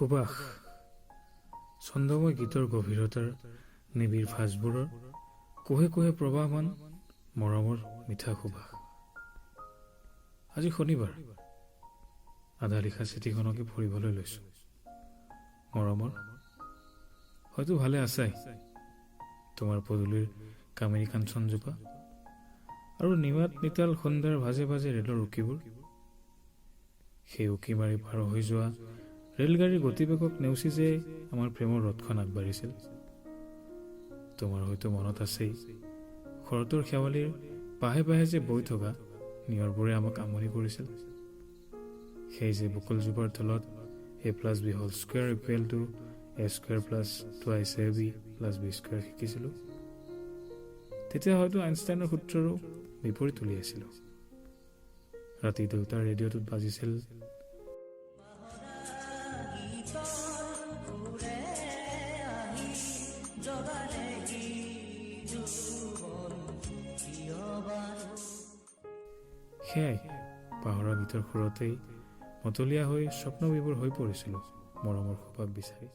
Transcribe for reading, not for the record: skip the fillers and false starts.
সুবাস ছন্দময় গীতৰ গভীৰতাৰ নিবিড় ফাঁচবোৰৰ কোহে কোহে প্ৰবাহমান মৰমৰ মিঠা সুবাস। আজি শনিবাৰ, আধা লিখা চিঠিখনকে পঢ়িবলৈ লৈছো। মৰমৰ, হয়তো ভালে আছাই। তোমাৰ পদূলিৰ কামেৰী কাঞ্চনজোপা আৰু নিমাত নিতাল সন্ধ্যাৰ ভাজে ভাজে ৰেলৰ উকিবোৰ, সেই উকি মাৰি পাৰ হৈ যোৱা ৰেলগাড়ীৰ গতিবেগক নেওচি যে আমাৰ প্ৰেমৰ ৰথখন আগবাঢ়িছিল। তোমাৰ হয়তো মনত আছেই, শৰতৰ শেৱালিৰ পাহে পাহে যে বৈ থকা নিয়ৰবোৰে আমাক আমনি কৰিছিল। সেই যে বকুলজোপাৰ তলত a+b² = a² + 2ab + b² শিকিছিলো। তেতিয়া হয়তো আইনষ্টাইনৰ সূত্ৰৰো বিপৰীত উলিয়াইছিলো। ৰাতি দেউতাৰ ৰেডিঅ'টোত বাজিছিল সেয়াই পাহৰা গীতৰ সুৰতেই মতলীয়া হৈ স্বপ্নবিভোৰ হৈ পৰিছিলো মৰমৰ সুবাস বিচাৰি।